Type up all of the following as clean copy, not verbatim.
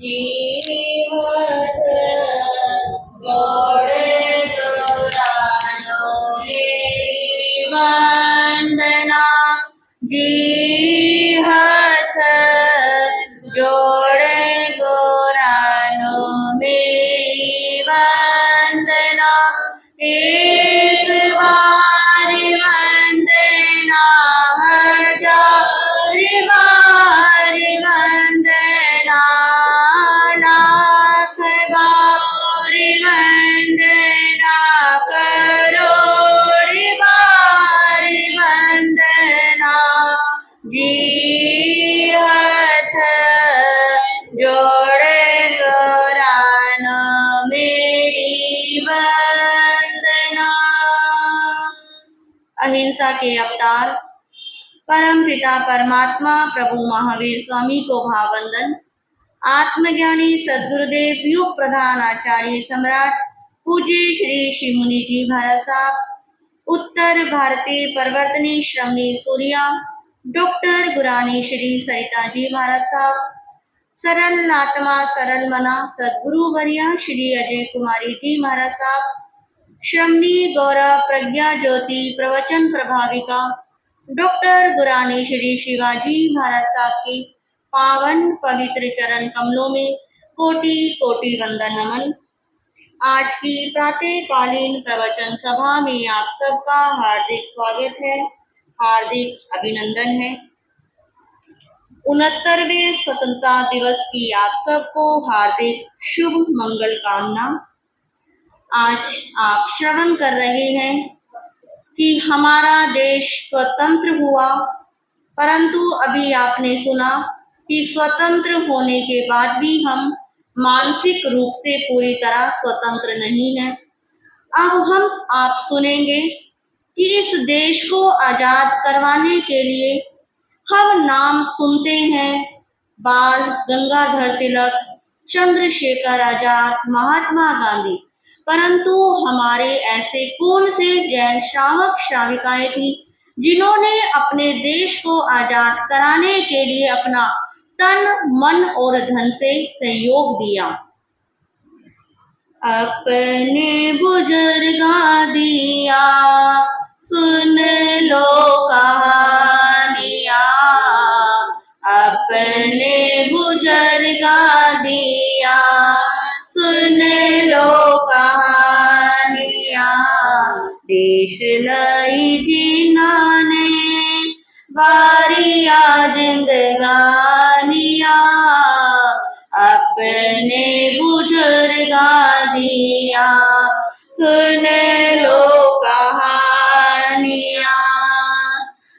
जीवत जोड़े दुरानो मेरी वंदना। जीहत जोड़े गोरानो मेरी वंदना। एक बार वंदना हजार बार वंदना। लाख बार वंदना करोड़ बार वंदना। जीहत जोड़े गोरानो मेरी वंदना। अहिंसा के अवतार परम पिता परमात्मा प्रभु महावीर स्वामी को भाववंदन। आत्मज्ञानी सद्गुरुदेव युग प्रधान आचार्य सम्राट पूज्य श्री शिमुनि जी महाराज साहब, उत्तर भारतीय परिवर्तनी श्रमणी सूर्या डॉक्टर गुरानी श्री सरिता जी महाराज साहब, सरल आत्मा सरल मना सद्गुरु वर्या श्री अजय कुमारी जी महाराज साहब, श्रमणी गौरव प्रज्ञा ज्योति प्रवचन प्रभाविका डॉक्टर गुरानी श्री शिवाजी महाराज साहब की पावन पवित्र चरण कमलों में कोटि कोटि वंदन नमन। आज की प्रातःकालीन प्रवचन सभा में आप सबका हार्दिक स्वागत है, हार्दिक अभिनंदन है। 69वें स्वतंत्रता दिवस की आप सबको हार्दिक शुभ मंगल कामना। आज आप श्रवण कर रहे हैं कि हमारा देश स्वतंत्र हुआ, परंतु अभी आपने सुना कि स्वतंत्र होने के बाद भी हम मानसिक रूप से पूरी तरह स्वतंत्र नहीं हैं। अब हम आप सुनेंगे कि इस देश को आजाद करवाने के लिए हम नाम सुनते हैं बाल गंगाधर तिलक, चंद्रशेखर आजाद, महात्मा गांधी, परंतु हमारे ऐसे कौन से जैन श्रावक श्राविकाएं थी जिन्होंने अपने देश को आजाद कराने के लिए अपना तन मन और धन से सहयोग दिया। अपने बुजुर्गा दिया सुन लो कहानिया, अपने बुजुर्गा दिया सुन लो कहानिया। देश लाई जिन्होंने बारिया जिंदगानिया, अपने बुजुर्गा दिया सुन लो कहानिया।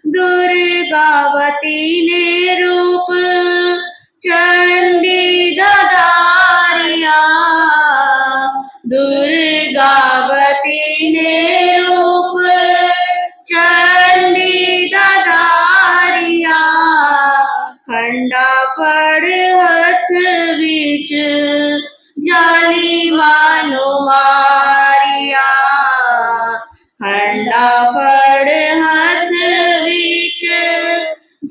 दुर्गावती ने रूप चंडी ददारिया, दुर्गावती ने रूप चंडी ददारिया। खंडा फड़ हथ विच जाली मानो मारिया, खंडा फड़ हथ विच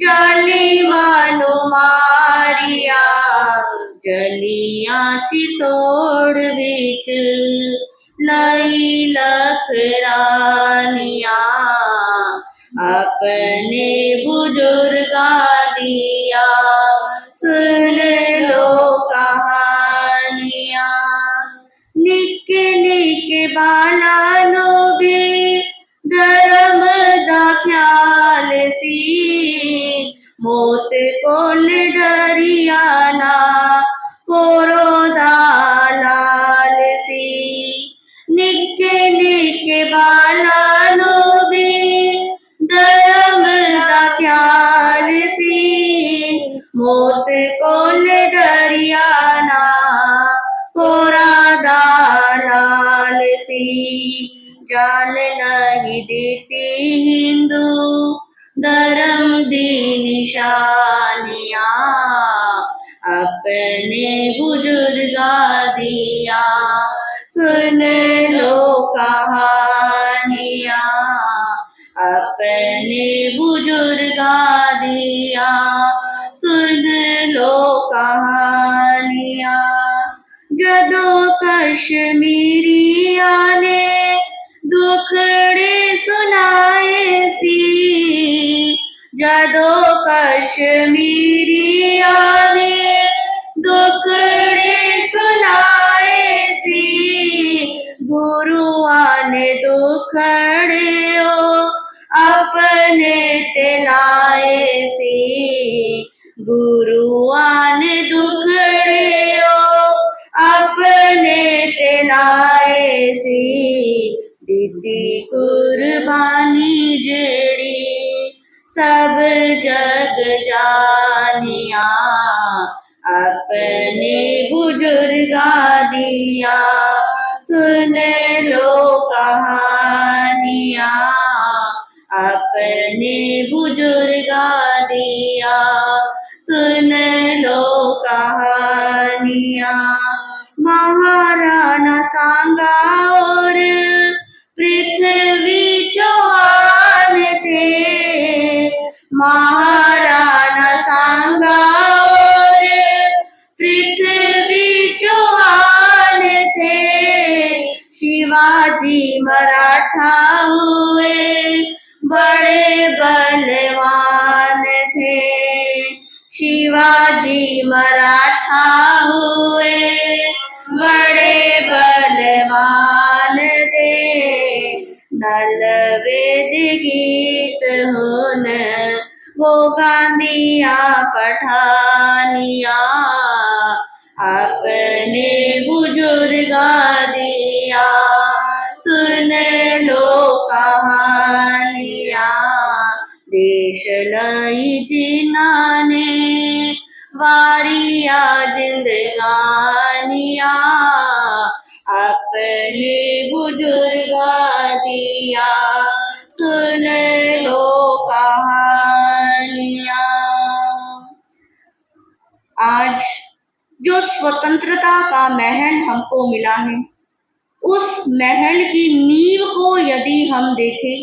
जाली मानो मारिया। जलियां चितौड़ विच लाई लखरानिया, अपने बुजुर्गा दिया सुन लो कहानिया। निके निके बालानो भी धर्म दा ख्याल सी, मौत कोल डरिया ना कोरो दा लाल सी। निके निके बालानो भी धर्म दा ख्याल सी, मौत कोल डरिया ना कोरा दा लाल सी। जान नहीं देती हिंदू धर्म दी निशानिया, अपने बुजुर्गा दिया सुन लो कहानिया, अपने बुजुर्गा दिया सुन लो कहानिया। कहानियाँ। जदों कश्मीरिया ने दुखड़े सुनाए सी, जदों कश्मीरिया ने दुखड़े सुनाए सी, गुरुआं ने दुखड़े अपने ते लाए सी, गुरुआं ने दुखड़े अपने ते लाए सी। दिती कुर्बानी जेड़ी सब जग जानिया, अपने बुजुर्गां दिया सुन लो कहानियाँ, अपने बुजुर्गां दिया सुन लो कहानियाँ। महाराणा सांगा और पृथ्वी चौहान थे, महाराणा सांगा और पृथ्वी चौहान थे। शिवाजी मराठा हुए बड़े बलवान थे, शिवाजी मराठा हुए बड़े बलवान थे। नलवेद गीत होन वो गांदिया पठानिया, अपने बुजुर्गां दिया सुन लो कहानियाँ। देश लाई जिन्हाने वारिया जिंदगानियाँ, अपने बुजुर्गां दिया सुन लो कहानियाँ। आज जो स्वतंत्रता का महल हमको मिला है, उस महल की नींव को यदि हम देखें,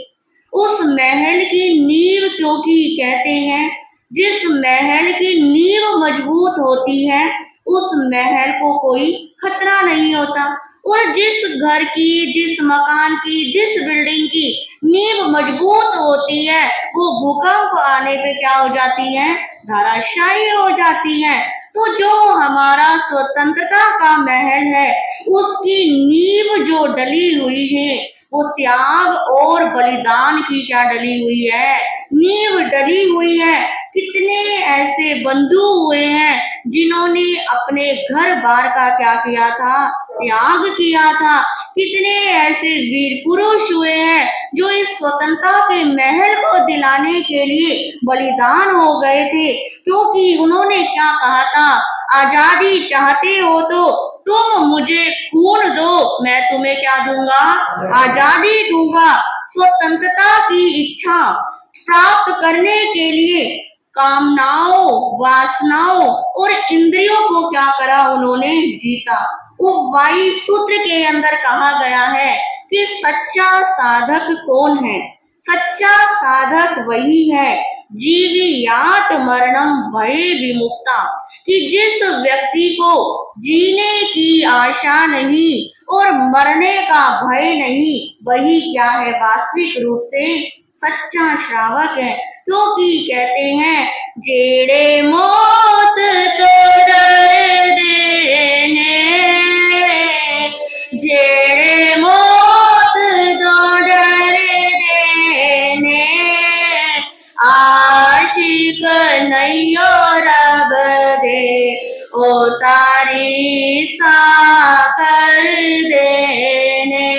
उस महल की नींव क्योंकि कहते हैं जिस महल की नींव मजबूत होती है उस महल को कोई खतरा नहीं होता। और जिस घर की, जिस मकान की, जिस बिल्डिंग की नींव मजबूत होती है वो भूकंप आने पे क्या हो जाती है, धराशायी हो जाती है। तो जो हमारा स्वतंत्रता का महल है उसकी नींव जो डली हुई है वो त्याग और बलिदान की क्या डली हुई है, नींव डली हुई है। कितने ऐसे बंधु हुए हैं जिन्होंने अपने घर बार का क्या किया था, त्याग किया था। कितने ऐसे वीर पुरुष हुए हैं जो इस स्वतंत्रता के महल को दिलाने के लिए बलिदान हो गए थे, क्योंकि उन्होंने क्या कहा था, आजादी चाहते हो तो तुम मुझे खून दो, मैं तुम्हें क्या दूंगा, आजादी दूंगा। स्वतंत्रता की इच्छा प्राप्त करने के लिए कामनाओं, वासनाओं और इंद्रियों को क्या करा, उन्होंने जीता। वो वायु सूत्र के अंदर कहा गया है कि सच्चा साधक कौन है, सच्चा साधक वही है जीवियात मरणम भय विमुक्ता, कि जिस व्यक्ति को जीने की आशा नहीं और मरने का भय नहीं, वही क्या है, वास्तविक रूप से सच्चा श्रावक है। क्योंकि कहते हैं जेड़े मौत तो डर देने, जेड़े मौत तो डर देने, आशिक नैयो रब दे ओ तारी सा कर देने,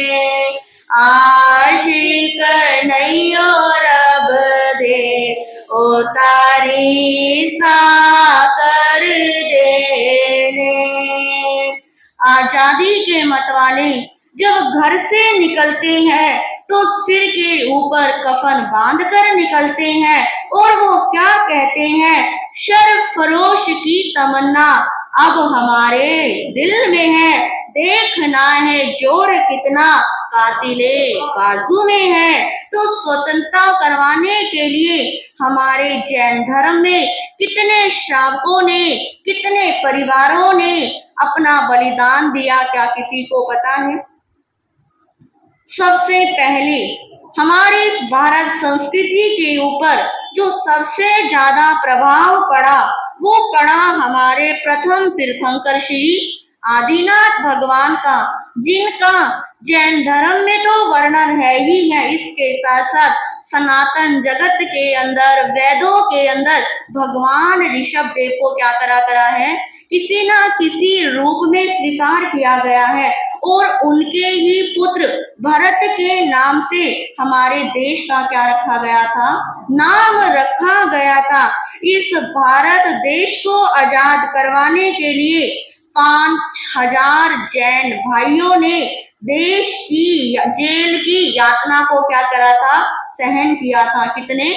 आशिक नैयो रब दे ओ तारी सा कर देने। आजादी के मतवाले जब घर से निकलते हैं तो सिर के ऊपर कफन बांध कर निकलते हैं और वो क्या कहते हैं, शर्फरोश की तमन्ना अब हमारे दिल में है, देखना है जोर कितना कातिले बाजू में है। तो स्वतंत्रता करवाने के लिए हमारे जैन धर्म में कितने श्रावकों ने, कितने परिवारों ने अपना बलिदान दिया, क्या किसी को पता है? सबसे पहले हमारे इस भारत संस्कृति के ऊपर जो सबसे ज्यादा प्रभाव पड़ा, वो पड़ा हमारे प्रथम तीर्थंकर श्री आदिनाथ भगवान का, जिनका जैन धर्म में तो वर्णन है ही है, इसके साथ साथ सनातन जगत के अंदर, वेदों के अंदर भगवान ऋषभ देव को क्या करा है, किसी ना किसी रूप में स्वीकार किया गया है। और उनके ही पुत्र भरत के नाम से हमारे देश का क्या रखा गया था, नाम रखा गया था। इस भारत देश को आजाद करवाने के लिए 5000 जैन भाइयों ने देश की जेल की यातना को क्या करा था, सहन किया था। कितने?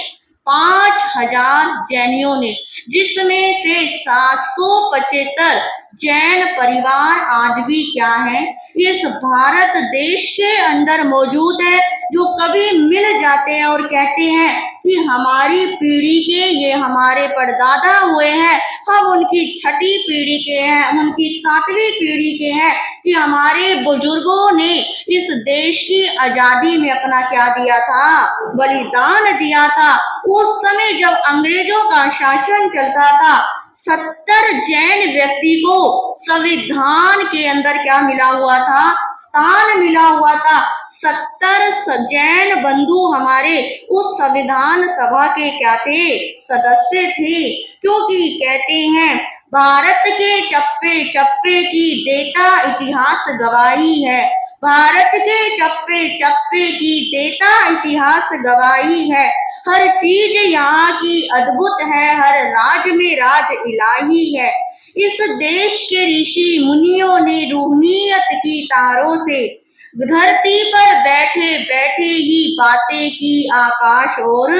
5000 जैनियों ने, जिसमें से 775 जैन परिवार आज भी क्या है, इस भारत देश के अंदर मौजूद है, जो कभी मिल जाते हैं और कहते हैं कि हमारी पीढ़ी के ये हमारे परदादा हुए हैं, हम उनकी 6ठी पीढ़ी के हैं, हम उनकी 7वीं पीढ़ी के हैं, कि हमारे बुजुर्गों ने इस देश की आजादी में अपना क्या दिया था, बलिदान दिया था। उस समय जब अंग्रेजों का शासन चलता था, 70 जैन व्यक्ति को संविधान के अंदर क्या मिला हुआ था, स्थान मिला हुआ था। 70 जैन बंधु हमारे उस संविधान सभा के क्या थे, सदस्य थे। क्योंकि कहते हैं भारत के चप्पे चप्पे की देता इतिहास गवाही है, भारत के चप्पे चप्पे की देता इतिहास गवाही है। हर चीज यहाँ की अद्भुत है, हर राज में राज इलाही है। इस देश के ऋषि मुनियों ने रूहनीयत की तारों से धरती पर बैठे बैठे ही बातें की आकाश और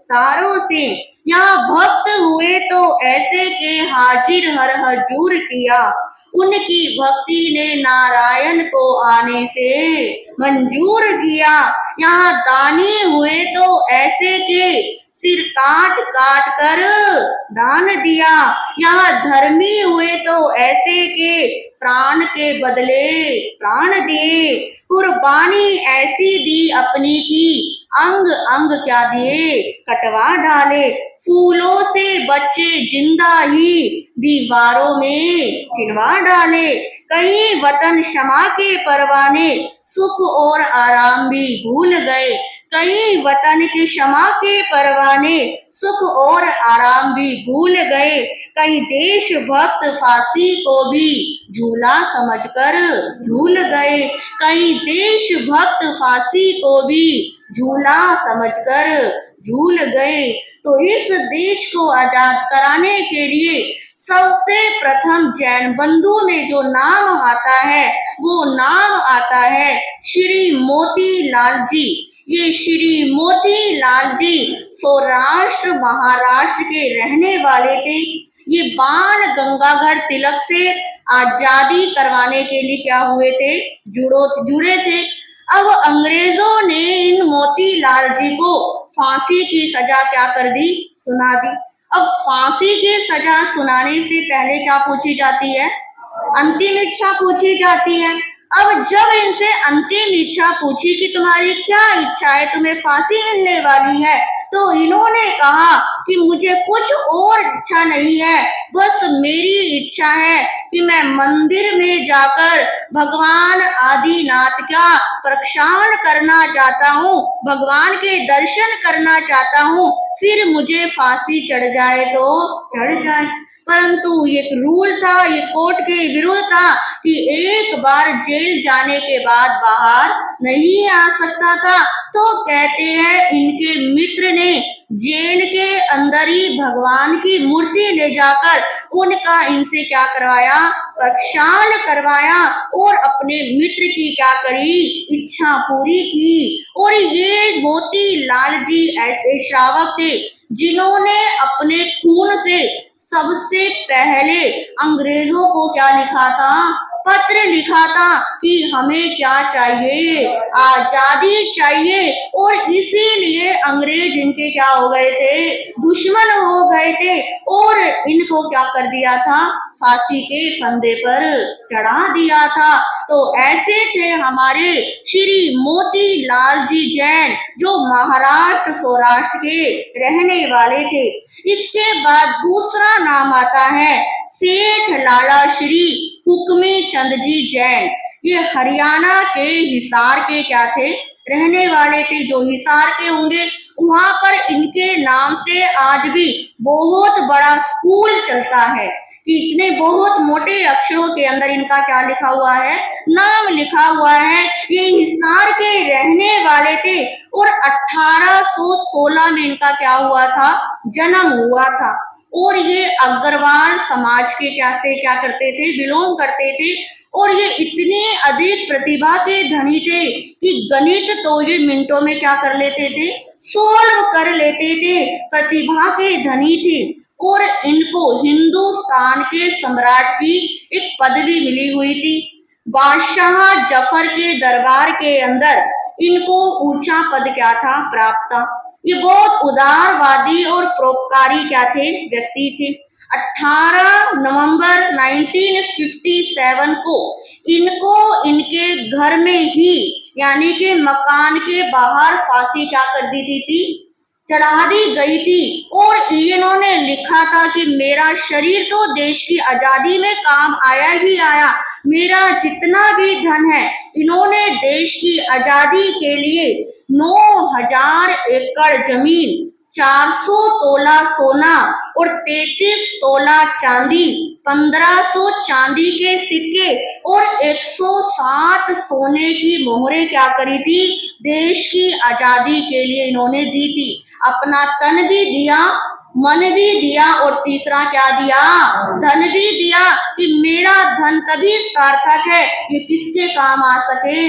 तारों से। यहाँ भक्त हुए तो ऐसे के हाजिर हर हजूर किया, उनकी भक्ति ने नारायण को आने से मंजूर किया। यहाँ दानी हुए तो ऐसे के सिर काट काट कर दान दिया, यहाँ धर्मी हुए तो ऐसे के प्राण के बदले प्राण दिए। कुर्बानी ऐसी दी अपनी की, अंग अंग क्या दिए, कटवा डाले। फूलों से बच्चे जिंदा ही दीवारों में चिनवा डाले। कई वतन क्षमा के परवाने, सुख और आराम भी भूल गए। कई वतन की क्षमा के परवाने, सुख और आराम भी भूल गए। कई देशभक्त फांसी को भी झूला समझकर झूल गए। कई देशभक्त फांसी को भी झूला समझकर झूल गए। तो इस देश को आजाद कराने के लिए सबसे प्रथम जैन बंधु में जो नाम आता है, वो नाम आता है श्री मोतीलाल जी। ये श्री मोतीलाल जी सौराष्ट्र महाराष्ट्र के रहने वाले थे। ये बाण गंगाधर तिलक से आजादी करवाने के लिए क्या हुए थे, जुड़े थे। अब अंग्रेजों ने इन मोतीलाल जी को फांसी की सजा क्या कर दी, सुना दी। अब फांसी की सजा सुनाने से पहले क्या पूछी जाती है, अंतिम इच्छा पूछी जाती है। अब जब इनसे अंतिम इच्छा पूछी कि तुम्हारी क्या इच्छा है, तुम्हें फांसी मिलने वाली है, तो इन्होंने कहा कि मुझे कुछ और इच्छा नहीं है, बस मेरी इच्छा है कि मैं मंदिर में जाकर भगवान आदिनाथ का प्रक्षालन करना चाहता हूँ, भगवान के दर्शन करना चाहता हूँ, फिर मुझे फांसी चढ़ जाए तो चढ़ जाए। परंतु ये रूल था, ये कोर्ट के विरुद्ध था कि एक बार जेल जाने के बाद बाहर नहीं आ सकता था। तो कहते हैं इनके मित्र ने जेल के अंदर ही भगवान की मूर्ति ले जाकर उनका इनसे क्या करवाया, प्रक्षालन करवाया और अपने मित्र की क्या करी, इच्छा पूरी की। और ये मोतीलाल जी ऐसे श्रावक थे जिन्होंने अपने खून से सबसे पहले अंग्रेजों को क्या लिखा था? पत्र लिखा था कि हमें क्या चाहिए? आजादी चाहिए। और इसीलिए अंग्रेज इनके क्या हो गए थे? दुश्मन हो गए थे और इनको क्या कर दिया था? फांसी के फंदे पर चढ़ा दिया था। तो ऐसे थे हमारे श्री मोतीलाल जी जैन, जो महाराष्ट्र सौराष्ट्र के रहने वाले थे। इसके बाद दूसरा नाम आता है सेठ लाला श्री हुक्मी चंद जी जैन। ये हरियाणा के हिसार के क्या थे? रहने वाले थे। जो हिसार के होंगे वहां पर इनके नाम से आज भी बहुत बड़ा स्कूल चलता है कि इतने बहुत मोटे अक्षरों के अंदर इनका क्या लिखा हुआ है? नाम लिखा हुआ है। ये हिसार के रहने वाले थे और 1816 में इनका क्या हुआ था? जन्म हुआ था। और ये अग्रवाल समाज के क्या करते थे? बिलोंग करते थे। और ये इतनी अधिक प्रतिभा के धनी थे कि गणित तो ये मिनटों में क्या कर लेते थे? सोल्व कर लेते थे। प्रतिभा के धनी थे और इनको हिंदुस्तान के सम्राट की एक पदवी मिली हुई थी। बादशाह जफर के दरबार के अंदर इनको ऊंचा पद क्या था? प्राप्त था। ये बहुत उदारवादी और परोपकारी क्या थे? व्यक्ति थे। 18 नवंबर 1957 को इनको इनके घर में ही यानी कि मकान के बाहर फांसी क्या कर दी थी? चढ़ा दी गई थी। और इन्होंने लिखा था कि मेरा शरीर तो देश की आजादी में काम आया ही आया, मेरा जितना भी धन है इन्होंने देश की आजादी के लिए 9000 एकड़ जमीन, 400 तोला सोना और 33 तोला चांदी, 1500 चांदी के सिक्के और 107 सोने की मोहरें क्या करी थी? देश की आजादी के लिए इन्होंने दी थी। अपना तन भी दिया, मन भी दिया और तीसरा क्या दिया? धन भी दिया कि मेरा धन तभी सार्थक है ये किसके काम आ सके?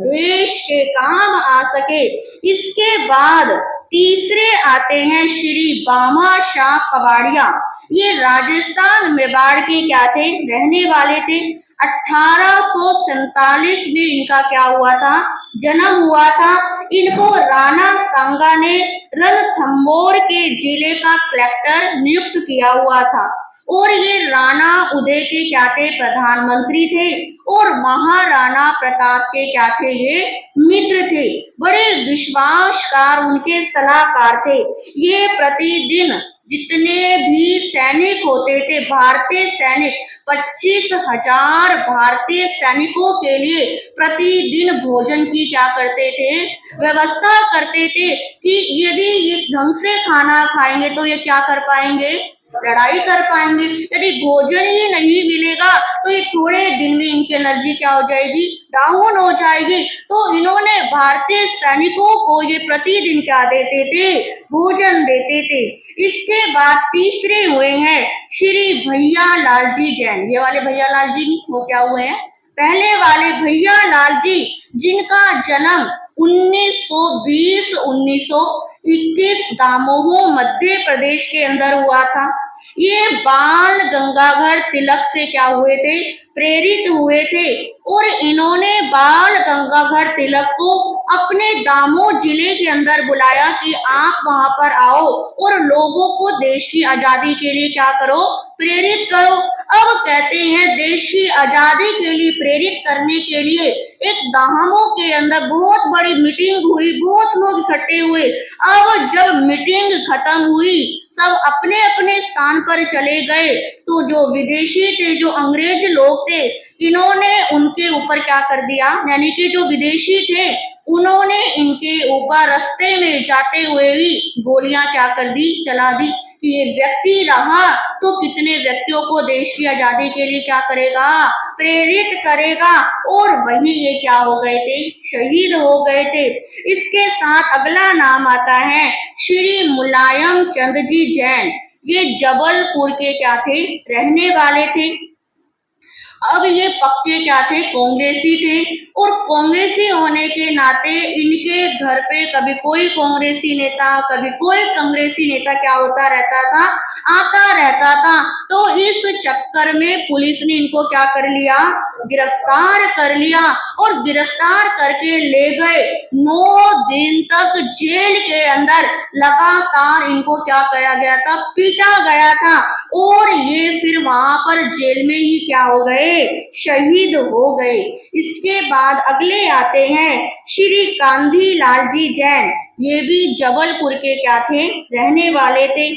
देश के काम आ सके। इसके बाद तीसरे आते हैं श्री बामा शाह कवाड़िया। ये राजस्थान मेवाड़ के क्या थे? रहने वाले थे। 1847 में इनका क्या हुआ था? जन्म हुआ था। इनको राणा सांगा ने रणथंभौर के जिले का कलेक्टर नियुक्त किया हुआ था। और ये राणा उदय के क्या थे? प्रधानमंत्री थे। और महाराणा प्रताप के क्या थे? ये मित्र थे। बड़े विश्वासकार उनके सलाहकार थे। ये प्रतिदिन जितने भी सैनिक होते थे, भारतीय सैनिक, 25,000 भारतीय सैनिकों के लिए प्रतिदिन भोजन की क्या करते थे? व्यवस्था करते थे कि यदि ये ढंग से खाना खाएंगे तो ये क्या कर पाएंगे? लड़ाई कर पाएंगे। यदि भोजन ही नहीं मिलेगा तो ये थोड़े दिन में इनकी एनर्जी क्या हो जाएगी? डाउन हो जाएगी। तो इन्होंने भारतीय सैनिकों को ये प्रतिदिन क्या देते थे? भोजन देते थे। इसके बाद तीसरे हुए हैं श्री भैया लाल जी जैन। ये वाले भैया लाल जी वो क्या हुए हैं? पहले वाले भैया लाल जी, जिनका जन्म 1920-1921 दामोह मध्य प्रदेश के अंदर हुआ था। ये बाल गंगाधर तिलक से क्या हुए थे? प्रेरित हुए थे। और इन्होंने बाल गंगाधर तिलक को अपने दामोह जिले के अंदर बुलाया कि आप वहां पर आओ और लोगों को देश की आजादी के लिए क्या करो? प्रेरित करो। अब कहते हैं देश की आजादी के लिए प्रेरित करने के लिए एक दामोह के अंदर बहुत बड़ी मीटिंग हुई, बहुत लोग इकट्ठे हुए। अब जब मीटिंग खत्म हुई, सब अपने अपने स्थान पर चले गए, तो जो विदेशी थे, जो अंग्रेज लोग थे, इन्होंने उनके ऊपर क्या कर दिया? यानी कि जो विदेशी थे उन्होंने इनके ऊपर रास्ते में जाते हुए ही गोलियां क्या कर दी? चला दी कि ये व्यक्ति रहा तो कितने व्यक्तियों को देश की आजादी के लिए क्या करेगा? प्रेरित करेगा। और वही ये क्या हो गए थे? शहीद हो गए थे। इसके साथ अगला नाम आता है श्री मुलायम चंद जी जैन। ये जबलपुर के क्या थे? रहने वाले थे। अब ये पक्के क्या थे, कांग्रेसी थे, और कांग्रेसी होने के नाते इनके घर पे कभी कोई कांग्रेसी नेता, कभी कोई कांग्रेसी नेता क्या होता रहता था, आता रहता था। तो इस चक्कर में पुलिस ने इनको क्या कर लिया, गिरफ्तार कर लिया, और गिरफ्तार करके ले गए। 9 दिन तक जेल के अंदर लगातार इनको क्या किया गया था, पीटा गया था, और ये फिर वहां पर जेल में ही क्या हो गए, शहीद हो गए। इसके बाद अगले आते हैं श्री कांधी लाल जी जैन। ये भी जबलपुर के क्या थे, रहने वाले थे।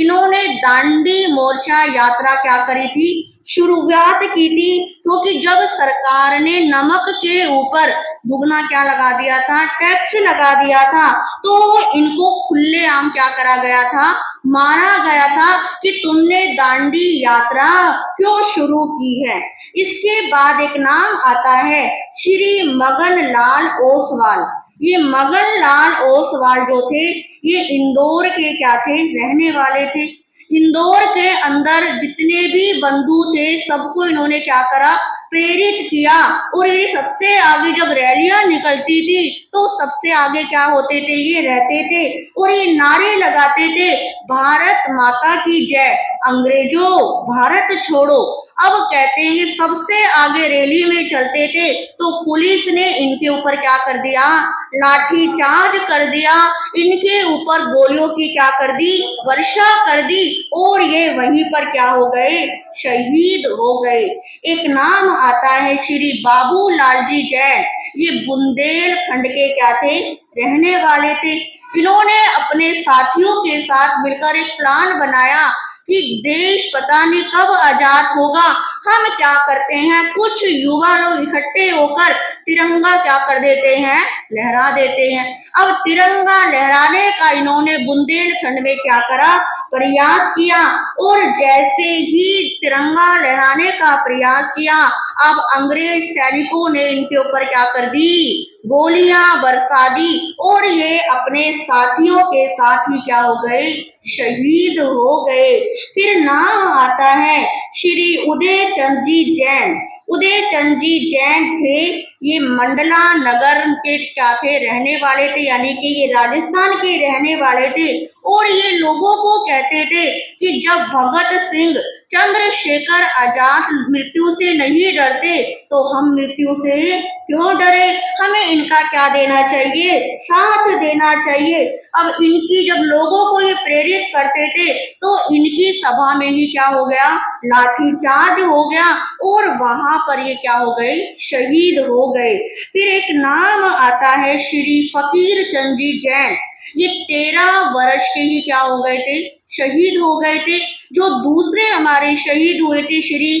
इन्होंने दांडी मोर्चा यात्रा क्या करी थी, शुरुआत की थी, क्योंकि जब सरकार ने नमक के ऊपर दुगना क्या लगा दिया था, टैक्स लगा दिया था, तो इनको खुलेआम क्या करा गया था, मारा गया था कि तुमने दांडी यात्रा क्यों शुरू की है। इसके बाद एक नाम आता है श्री मगन लाल ओसवाल। ये मगन लाल ओसवाल जो थे, ये इंदौर के क्या थे, रहने वाले थे। इंदौर के अंदर जितने भी बंधु थे सबको इन्होंने क्या करा, प्रेरित किया, और ये सबसे आगे जब रैलियां निकलती थी तो सबसे आगे क्या होते थे, ये रहते थे, और ये नारे लगाते थे, भारत माता की जय, अंग्रेजों भारत छोड़ो। अब कहते हैं ये सबसे आगे रैली में चलते थे, तो पुलिस ने इनके ऊपर क्या कर दिया, लाठीचार्ज कर दिया, इनके ऊपर गोलियों की क्या कर दी, वर्षा कर दी, और ये वहीं पर क्या हो गए, शहीद हो गए। एक नाम आता है श्री बाबू लाल जी जैन। ये बुंदेलखंड के क्या थे, रहने वाले थे। इन्होंने अपने साथियों के साथ मिलकर एक प्लान बनाया कि देश पता नहीं कब आजाद होगा। हम क्या करते हैं, कुछ युवा लोग इकट्ठे होकर तिरंगा क्या कर देते हैं, लहरा देते हैं। अब तिरंगा लहराने का इन्होंने बुंदेलखंड में क्या करा, प्रयास किया, और जैसे ही तिरंगा लहराने का प्रयास किया, अब अंग्रेज सैनिकों ने इनके ऊपर क्या कर दी, गोलियां बरसा दी, और ये अपने साथियों के साथ ही क्या हो गए, शहीद हो गए। फिर नाम आता है श्री उदय चंद जी जैन। उदय चंद जी जैन थे, ये मंडला नगर के क्या थे, रहने वाले थे, यानी कि ये राजस्थान के रहने वाले थे। और ये लोगों को कहते थे कि जब भगत सिंह, चंद्रशेखर आजाद मृत्यु से नहीं डरते तो हम मृत्यु से क्यों डरे, हमें इनका क्या देना चाहिए, साथ देना चाहिए। अब इनकी जब लोगों को ये प्रेरित करते थे तो इनकी सभा में ही क्या हो गया, लाठीचार्ज हो गया, और वहां पर ये क्या हो गए, शहीद हो गए। फिर एक नाम आता है श्री फकीर चंद जी जैन। ये 13 वर्ष के ही क्या हो गए थे, शहीद हो गए थे। जो दूसरे हमारे शहीद हुए थे श्री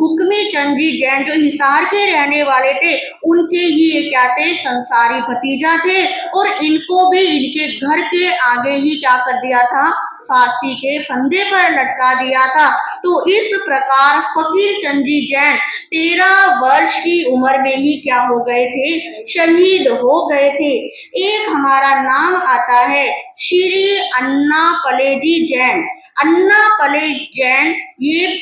हुक्मी चंद जी जैन, जो हिसार के रहने वाले थे, उनके ही ये क्या थे, संसारी भतीजा थे, और इनको भी इनके घर के आगे ही क्या कर दिया था, फांसी के फंदे पर लटका दिया था। तो इस प्रकार फकीर चंद जी जैन 13 वर्ष की उम्र में ही क्या हो गए थे, शहीद हो गए थे। एक हमारा नाम आता है श्री अन्ना पले जी जैन। अन्ना पले जैन ये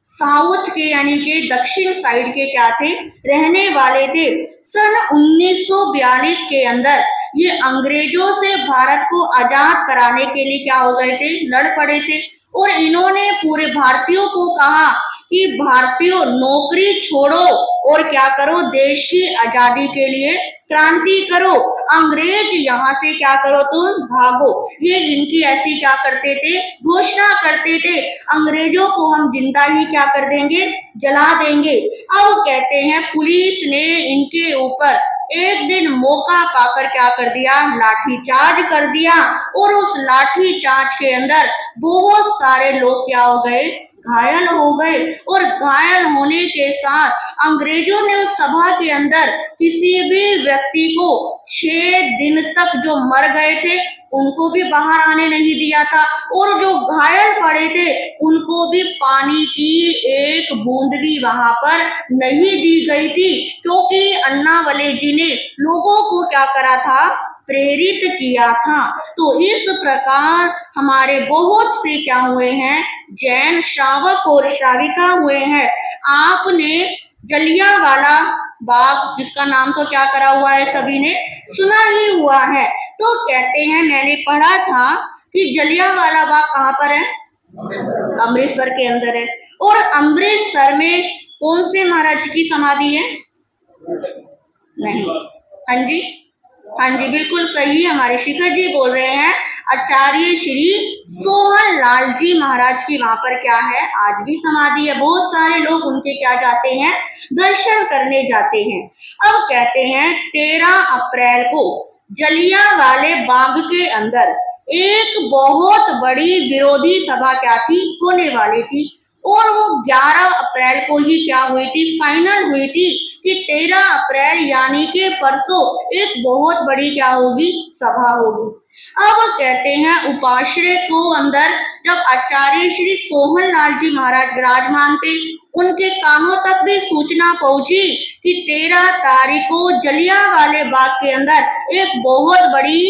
साउथ के यानी के दक्षिण साइड के क्या थे, रहने वाले थे। सन 1942 के अंदर ये अंग्रेजों से भारत को आजाद कराने के लिए क्या हो गए थे, लड़ पड़े थे, और इन्होंने पूरे भारतीयों को कहा कि भारतीयों नौकरी छोड़ो और क्या करो, देश की आजादी के लिए क्रांति करो, अंग्रेज यहाँ से क्या करो, तुम भागो। ये इनकी ऐसी क्या करते थे, घोषणा करते थे, अंग्रेजों को हम जिंदा ही क्या कर देंगे, जला देंगे। अब कहते हैं पुलिस ने इनके ऊपर एक दिन मौका पाकर क्या कर दिया, लाठीचार्ज कर दिया, और उस लाठीचार्ज के अंदर बहुत सारे लोग क्या हो गए, घायल हो गए। और घायल होने के साथ अंग्रेजों ने उस सभा के अंदर किसी भी व्यक्ति को 6 दिन तक जो मर गए थे उनको भी बाहर आने नहीं दिया था, और जो घायल पड़े थे उनको भी पानी की एक बूंद भी वहां पर नहीं दी गई थी, क्योंकि अन्नावले जी ने लोगों को क्या करा था, प्रेरित किया था। तो इस प्रकार हमारे बहुत से क्या हुए हैं, जैन श्रावक और श्राविका हुए हैं। आपने जलियांवाला बाग, जिसका नाम तो क्या करा हुआ है, सभी ने सुना ही हुआ है। तो कहते हैं, मैंने पढ़ा था कि जलियांवाला बाग कहाँ पर है, अमृतसर के अंदर है। और अमृतसर में कौन से महाराज की समाधि है? नहीं, हाँ जी, हाँ जी, बिल्कुल सही, हमारे शिखर जी बोल रहे हैं। आचार्य श्री सोहन लाल जी महाराज की वहां पर क्या है, आज भी समाधि है। बहुत सारे लोग उनके क्या जाते हैं, दर्शन करने जाते हैं। अब कहते हैं 13 अप्रैल को जलियांवाले बाग के अंदर एक बहुत बड़ी विरोधी सभा क्या थी, होने वाली थी। और वो 11 अप्रैल को ही क्या हुई थी, फाइनल हुई थी कि 13 अप्रैल यानी कि परसों एक बहुत बड़ी क्या होगी, सभा होगी। अब कहते हैं उपाश्रय को अंदर जब आचार्य श्री सोहन लाल जी महाराज विराजमान थे, उनके कानों तक भी सूचना पहुंची कि 13 तारीख को जलियांवाले बाग के अंदर एक बहुत बड़ी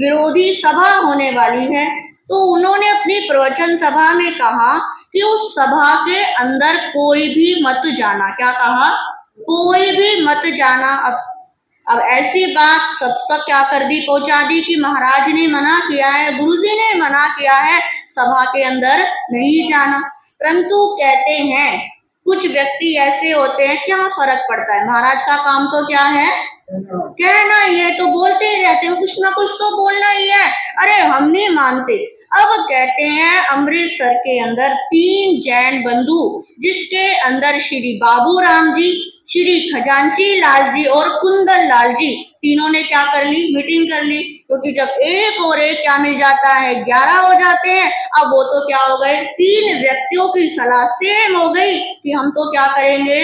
विरोधी सभा होने वाली है। तो उन्होंने अपनी प्रवचन सभा में कहा कि उस सभा के अंदर कोई भी मत जाना। क्या कहा, कोई भी मत जाना। अब ऐसी बात सब तक क्या कर दी, पहुंचा दी कि महाराज ने मना किया है, गुरुजी ने मना किया है, सभा के अंदर नहीं जाना। परंतु कहते हैं कुछ व्यक्ति ऐसे होते हैं, क्या फर्क पड़ता है, महाराज का काम तो क्या है, कहना ही है, तो बोलते ही रहते हैं, कुछ ना कुछ तो बोलना ही है, अरे हम नहीं मानते। अब कहते हैं अमृतसर के अंदर 3 जैन बंधु, जिसके अंदर श्री बाबू राम जी, श्री खजांची लाल जी और कुंदन लाल जी, तीनों ने क्या कर ली, मीटिंग कर ली। क्योंकि जब एक और एक क्या मिल जाता है, 11 हो जाते हैं। अब वो तो क्या हो गए, 3 व्यक्तियों की सलाह सेम हो गई कि हम तो क्या करेंगे,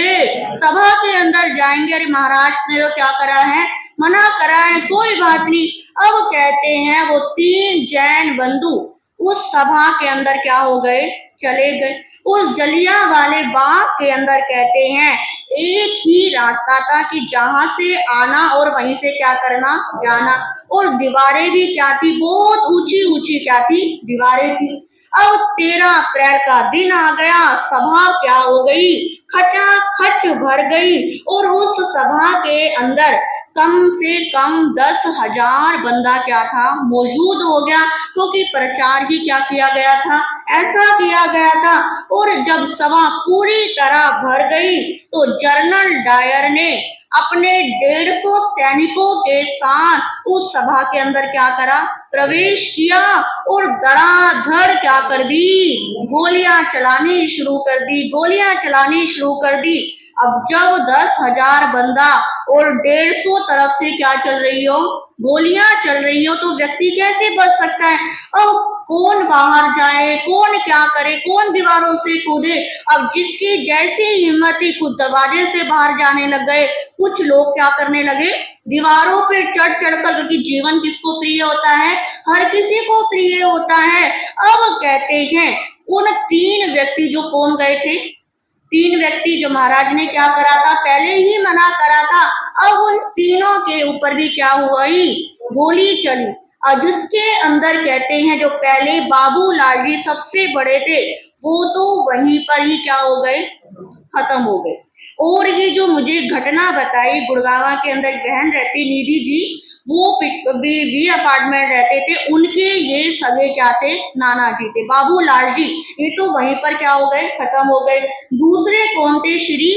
सभा के अंदर जाएंगे। अरे महाराज ने तो क्या करा है, मना करा है, कोई बात नहीं। अब कहते हैं वो 3 जैन बंधु उस सभा के अंदर क्या हो गए, चले गए। उस जलियांवाले बाग के अंदर कहते हैं एक ही रास्ता था कि जहां से आना और वहीं से क्या करना, जाना। और दीवारें भी क्या थी, बहुत ऊंची ऊंची क्या थी, दीवारें थी। अब 13 अप्रैल का दिन आ गया, सभा क्या हो गई, खचाखच भर गई। और उस सभा के अंदर कम से कम 10,000 बंदा क्या था, मौजूद हो गया। क्योंकि प्रचार ही क्या किया गया था, ऐसा किया गया था। और जब सभा पूरी तरह भर गई तो जनरल डायर ने अपने 150 सैनिकों के साथ उस सभा के अंदर क्या करा, प्रवेश किया और धड़ाधड़ क्या कर दी, गोलियां चलानी शुरू कर दी, गोलियां चलानी शुरू कर दी। अब जब 10,000 बंदा और 150 तरफ से क्या चल रही हो, गोलियां चल रही हो, तो व्यक्ति कैसे बच सकता है। अब कौन बाहर जाए, कौन क्या करे, कौन दीवारों से कूदे। अब जिसकी जैसी हिम्मत थी कुछ दरवाजे से बाहर जाने लग गए, कुछ लोग क्या करने लगे, दीवारों पे चढ़ चढ़कर, क्योंकि जीवन किसको प्रिय होता है, हर किसी को प्रिय होता है। अब कहते हैं उन 3 व्यक्ति जो कौन गए थे, 3 व्यक्ति जो महाराज ने क्या करा था, पहले ही मना करा था। अब उन तीनों के ऊपर भी क्या हुआ, गोली चली। और जिसके अंदर कहते हैं जो पहले बाबूलाल जी सबसे बड़े थे, वो तो वहीं पर ही क्या हो गए, खत्म हो गए। और ये जो मुझे घटना बताई, गुड़गांव के अंदर बहन रहती निधि जी, वो भी अपार्टमेंट रहते थे, उनके ये सगे क्या थे, नाना जी थे, बाबूलाल जी, ये तो वहीं पर क्या हो गए, खत्म हो गए। दूसरे कौन थे, श्री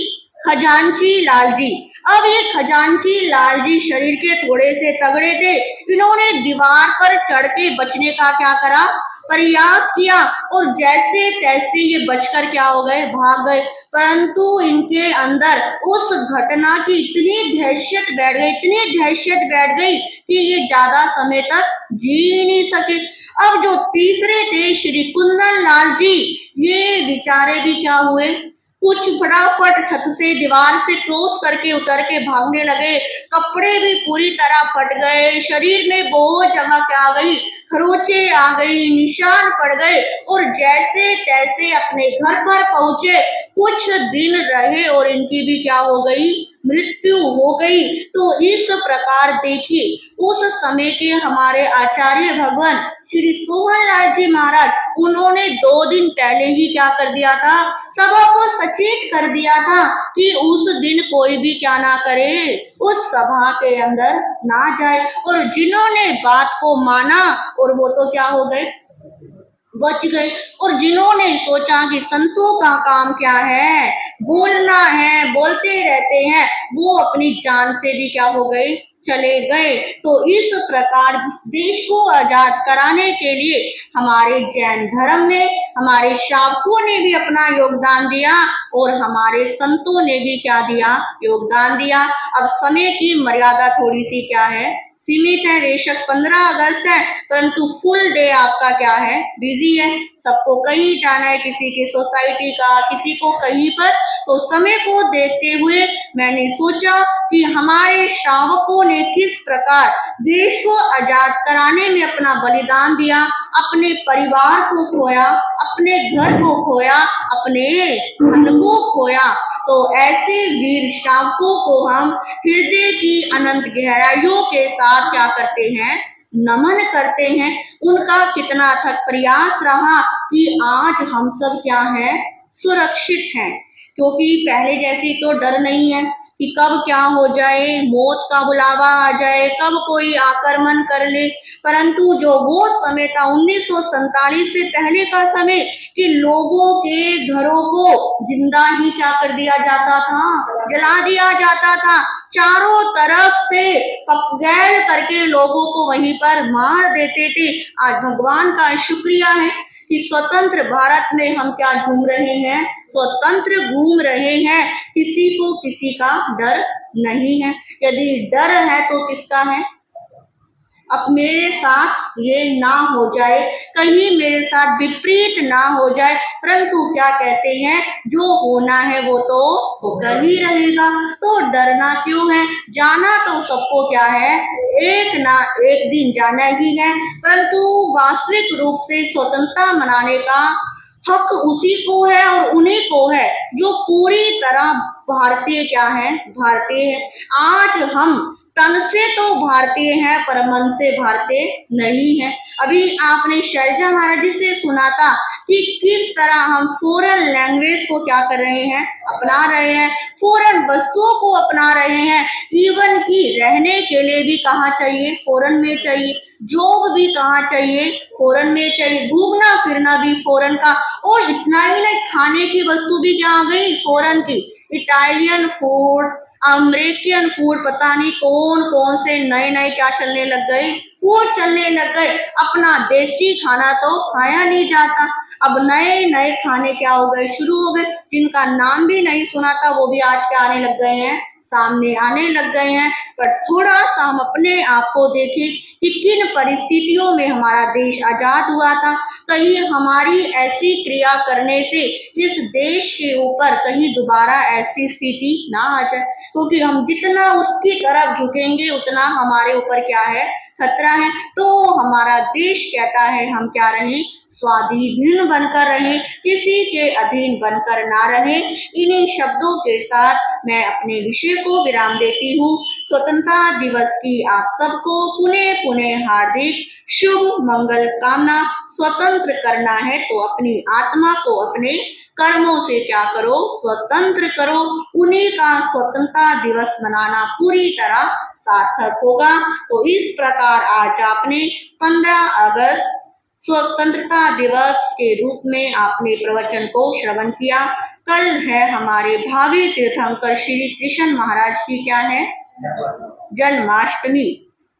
खजांची लाल जी। अब ये खजांची लाल जी शरीर के थोड़े से तगड़े थे, इन्होंने दीवार पर चढ़ के बचने का क्या करा, प्रयास किया। और जैसे तैसे ये बचकर क्या हो गए, भाग गए। परंतु इनके अंदर उस घटना की इतनी दहशत बैठ गई, इतनी दहशत बैठ गई कि ये ज्यादा समय तक जी नहीं सके। अब जो तीसरे थे श्री कुंदन लाल जी, ये बेचारे भी क्या हुए, कुछ फटाफट छत से दीवार से क्रॉस करके उतर के भागने लगे। कपड़े भी पूरी तरह फट गए, शरीर में बहुत जगह क्या आ गई, खरोंचे आ गई, निशान पड़ गए। और जैसे तैसे अपने घर पर पहुंचे कुछ दिन रहे और इनकी भी क्या हो गई, मृत्यु हो गई। तो इस प्रकार देखिए उस समय के हमारे आचार्य भगवान श्री सोहनलाल जी महाराज, उन्होंने 2 दिन पहले ही क्या कर दिया था, सभा को सचेत कर दिया था कि उस दिन कोई भी क्या ना करे, उस सभा के अंदर ना जाए। और जिन्होंने बात को माना और वो तो क्या हो गए, बच गए। और जिन्होंने सोचा कि संतों का काम क्या है, बोलना है, बोलते रहते हैं, वो अपनी जान से भी क्या हो गए, चले गए। तो इस प्रकार देश को आजाद कराने के लिए हमारे जैन धर्म में हमारे शावकों ने भी अपना योगदान दिया और हमारे संतों ने भी क्या दिया, योगदान दिया। अब समय की मर्यादा थोड़ी सी क्या है, सीमित है। बेशक 15 अगस्त है, परंतु फुल डे आपका क्या है, बिजी है। सबको कहीं जाना है, किसी की सोसाइटी का, किसी को कहीं पर। तो समय को देखते हुए मैंने सोचा कि हमारे शावकों ने किस प्रकार देश को आजाद कराने में अपना बलिदान दिया, अपने परिवार को खोया, अपने घर को खोया, अपने धन को खोया। तो ऐसे वीर शावकों को हम हृदय की अनंत गहराइयों के साथ क्या करते हैं, नमन करते हैं। उनका कितना अथक प्रयास रहा कि आज हम सब क्या हैं, सुरक्षित हैं। क्योंकि पहले जैसी तो डर नहीं है कि कब क्या हो जाए, मौत का बुलावा आ जाए, कब कोई आक्रमण कर ले। परंतु जो वो समय था 1947 से पहले का समय, कि लोगों के घरों को जिंदा ही क्या कर दिया जाता था, जला दिया जाता था। चारों तरफ से पगडैल करके लोगों को वहीं पर मार देते थे। आज भगवान का शुक्रिया है कि स्वतंत्र भारत में हम क्या घूम रहे हैं, स्वतंत्र घूम रहे हैं। किसी को किसी का डर नहीं है। यदि डर है तो किसका है, अब मेरे साथ ये ना हो जाए, कहीं मेरे साथ विपरीत ना हो जाए। परंतु क्या कहते हैं, जो होना है वो तो होकर ही रहेगा, तो डरना क्यों है। जाना तो सबको क्या है, एक ना एक दिन जाना ही है। परंतु वास्तविक रूप से स्वतंत्रता मनाने का हक उसी को है और उन्हीं को है जो पूरी तरह भारतीय क्या है, भारतीय है। आज हम तन से तो भारतीय हैं पर मन से भारतीय नहीं है। अभी आपने शैलजा महाराज जी से सुना था कि किस तरह हम फॉरेन लैंग्वेज को क्या कर रहे हैं, अपना रहे हैं, फॉरेन वस्तुओं को अपना रहे हैं। इवन की रहने के लिए भी कहाँ चाहिए, फॉरेन में चाहिए। जॉब भी कहाँ चाहिए, फॉरेन में चाहिए। घूमना फिरना भी फॉरेन का। और इतना ही नहीं, खाने की वस्तु भी क्या आ गई, फॉरेन की। इटालियन फूड, अमेरिकन फूड, पता नहीं कौन कौन से नए नए क्या चलने लग गए, फूड चलने लग गए। अपना देसी खाना तो खाया नहीं जाता। अब नए नए खाने क्या हो गए, शुरू हो गए, जिनका नाम भी नहीं सुना था वो भी आज क्या आने लग गए हैं, सामने आने लग गए हैं। पर थोड़ा सा हम अपने आप को देखें कि किन परिस्थितियों में हमारा देश आजाद हुआ था। कहीं हमारी ऐसी क्रिया करने से इस देश के ऊपर कहीं दोबारा ऐसी स्थिति ना आ जाए, क्योंकि हम जितना उसकी तरफ झुकेंगे उतना हमारे ऊपर क्या है, खतरा है। तो हमारा देश कहता है हम क्या रहें, स्वाधीन बनकर रहें, किसी के अधीन बनकर ना रहें। इन्हीं शब्दों के साथ मैं अपने विषय को विराम देती हूँ। स्वतंत्रता दिवस की आप सबको पुनः पुनः हार्दिक शुभ मंगल कामना। स्वतंत्र करना है तो अपनी आत्मा को अपने कर्मों से क्या करो, स्वतंत्र करो। उन्हीं का स्वतंत्रता दिवस मनाना पूरी तरह सार्थक होगा। तो इस प्रकार आज आपने 15 अगस्त स्वतंत्रता दिवस के रूप में आपने प्रवचन को श्रवण किया। कल है हमारे भावी तीर्थंकर श्री कृष्ण महाराज की क्या है, जन्माष्टमी।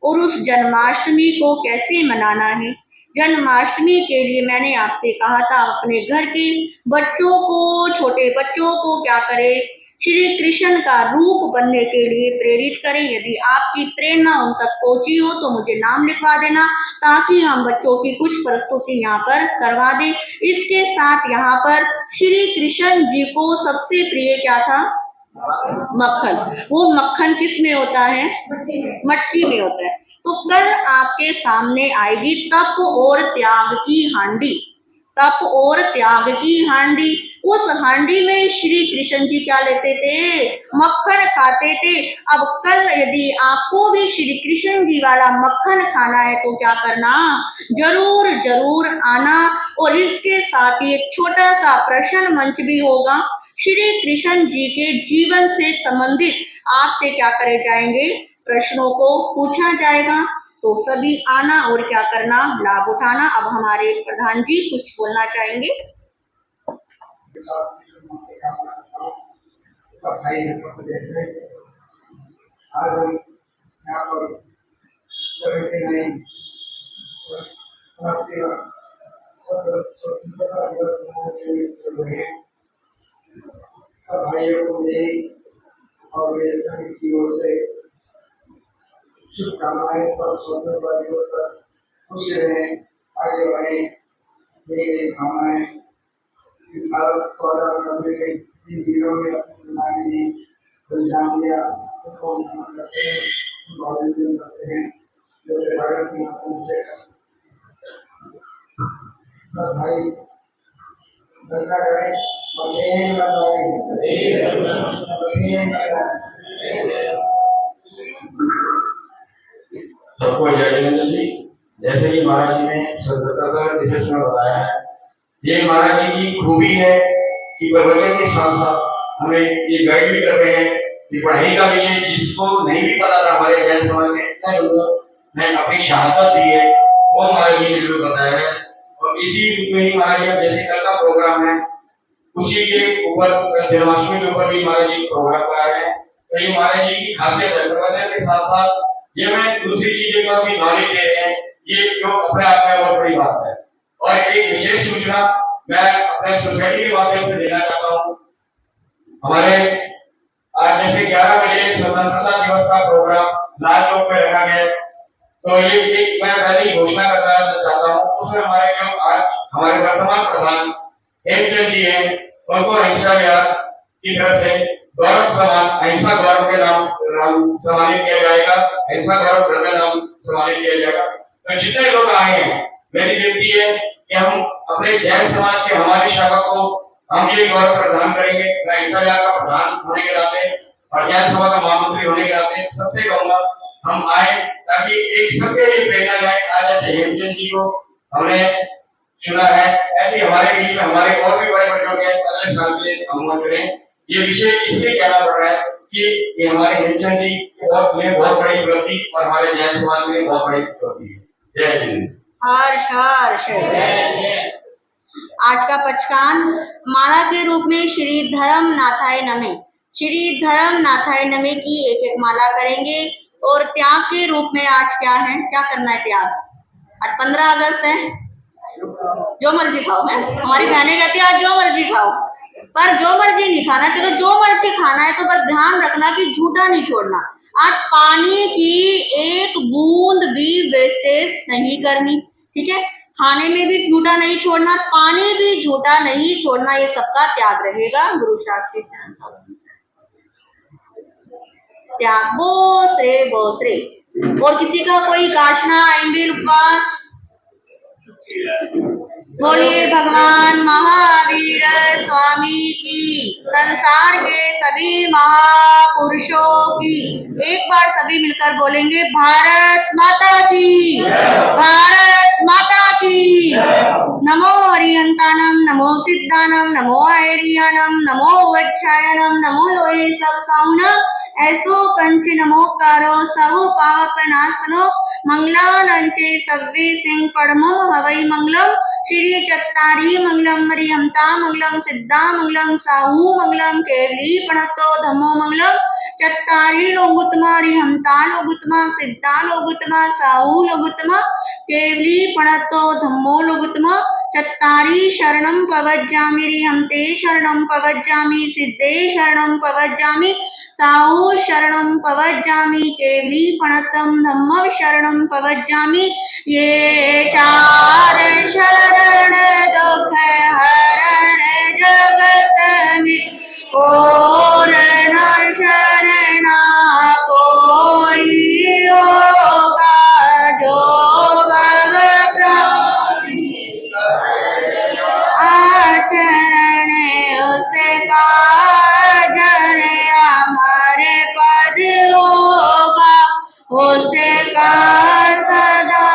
और उस जन्माष्टमी को कैसे मनाना है, जन्माष्टमी के लिए मैंने आपसे कहा था अपने घर के बच्चों को, छोटे बच्चों को क्या करें, श्री कृष्ण का रूप बनने के लिए प्रेरित करें। यदि आपकी प्रेरणा उन तक पहुंची हो तो मुझे नाम लिखवा देना, ताकि हम बच्चों की कुछ प्रस्तुति यहाँ पर करवा दें। इसके साथ यहाँ पर श्री कृष्ण जी को सबसे प्रिय क्या था, मक्खन। वो मक्खन किस में होता है, मटकी में होता है। तो कल आपके सामने आएगी तप और त्याग की हांडी, तप और त्याग की हांडी। उस हांडी में श्री कृष्ण जी क्या लेते थे? मक्खन खाते थे। अब कल यदि आपको भी श्री कृष्ण जी वाला मक्खन खाना है तो क्या करना? जरूर जरूर आना। और इसके साथ ही एक छोटा सा प्रश्न मंच भी होगा, श्री कृष्ण जी के जीवन से संबंधित आपसे क्या करे जाएंगे? प्रश्नों को पूछा जाएगा। तो सभी आना और क्या करना? लाभ उठाना। अब हमारे प्रधान जी कुछ बोलना चाहेंगे। आज हम यहाँ पर स्वतंत्रता दिवस मनाने के लिए जुड़ रहे हैं। सब भाइयों को मेरी और मेरे संघ की ओर से शुभकामनाएं। सब स्वतंत्रता दिवस पर खुश रहें, आगे बढ़ें, यही मेरी भावनाएं। इस भारत को आजाद करने के जिन वीरों ने अपनी कुर्बानी दी, बलिदान दिया, उनको नमन करते हैं, उनको अभिनंदन करते हैं। जैसे भगत सिंह, चंद्रशेखर, सब भाई दंगा करें, बंदेन सबको जय जिनेन्द्र जी। जैसे कि महाराज जी ने स्वतंत्रता दिवस में बताया है, ये महाराज जी की खूबी है कि प्रवचन के साथ साथ हमें ये गाइड भी कर रहे हैं कि पढ़ाई का विषय जिसको नहीं भी पता था, हमारे जैन समाज के इतने लोगों ने अपनी शहादत दी है, वो महाराज जी ने जरूर बताया है। और इसी रूप में ही महाराज जी जैसे कल का प्रोग्राम है, उसी के ऊपर जन्माष्टमी के ऊपर भी महाराज जी प्रोग्राम करा रहे हैं। तो ये महाराज जी की खासियत है। प्रवचन के साथ साथ ये मैं दूसरी चीजें का भी नॉलेज दे रहे हैं, ये जो अपने आप में बहुत बड़ी बात है। और एक विशेष सूचना मैं अपने सोसाइटी के माध्यम से देना चाहता हूँ। हमारे आज जैसे 11 बजे स्वतंत्रता दिवस का प्रोग्राम लाल चौक पे रखा गया, तो ये एक मैं पहले ही घोषणा करना चाहता हूँ। उसमें हमारे जो आज हमारे वर्तमान प्रधान हेमचंद जी हैं, उनको अहिंसा विहार की तरफ से गौरव सम्मान अहिंसा गौरव के नाम सम्मानित किया जाएगा। अहिंसा गौरव द्रव्य नाम सम्मानित किया जाएगा। तो जितने लोग आए हैं, मेरी विनती है कि हम अपने जैन समाज के हमारी शाखा को हम ये गौरव प्रदान करेंगे। अहिंसा विहार का प्रधान होने के नाते और जैन समाज का महामंत्री होने के नाते सबसे कहूंगा हम आए, ताकि एक सबके लिए प्रेरणा जाए। आज जैसे हेमचंद जी को हमने सुना है, ऐसे हमारे बीच में हमारे और भी बड़े बुजुर्ग हैं, अगले साल के हम चुने। ये विषय इसलिए कहना पड़ रहा है कि ये हमारे हेमचंद जी बहुत बड़ी उपलब्धि और हमारे जैन समाज में बहुत बड़ी उपलब्धि है। जय हिंद। हर्ष हर्ष। आज का पचकान माला के रूप में श्री धर्म नाथाय नमे, श्री धर्म नाथाय नमे की एक एक माला करेंगे। और त्याग के रूप में आज क्या है, क्या करना है त्याग? आज 15 अगस्त है, जो मर्जी खाओ है। हमारी बहनें कहती है आज जो मर्जी खाओ, पर जो मर्जी नहीं खाना। चलो जो मर्जी खाना है, तो पर ध्यान रखना कि झूठा नहीं छोड़ना। आज पानी की एक बूंद भी वेस्टेज नहीं करनी, ठीक है? खाने में भी झूठा नहीं छोड़ना, पानी भी झूठा नहीं छोड़ना, ये सबका त्याग रहेगा। गुरु साक्षी से त्याग बोसरे। और किसी का कोई काशना आइंबिल उपवास? बोलिए भगवान महावीर स्वामी की, संसार के सभी महापुरुषों की। एक बार सभी मिलकर बोलेंगे, भारत माता की, भारत माता की। नमो हरिहंतानम, नमो सिद्धानम, नमो आयरियानम, नमो वच्छायनम, नमो लोहे सब साउना ऐसो पंच नमोकारो सब पाप नाशनो मंगलानंचे सव्वे सिंह पड़मो हवई मंगलम। श्री चत्तारी मंगलम, मरियमता मंगलम, सिद्धा मंगलम, साहू मंगलम, केवली प्रणतो धम्मो मंगलम। चत्तारी लोगुत्तमा, रिहंता लोगुत्तमा, सिद्धा लोगुत्तमा, साहू लोगुत्तमा, केवली प्रणतो धम्मो लोगुत्तमा। चत्तारी शरणं पवज्जामि, रिहंते शरणं पवज्जामि, सिद्धे शरणं पवज्जामि, साहू शरणं पवज्जामि, केवली प्रणतं धम्म शरणं पवज्जामि। ये चार शरण दुख हरण जगत में, और न शरणा कोई होगा जो भव आचरण काजर अमर पद होगा, उसका सदा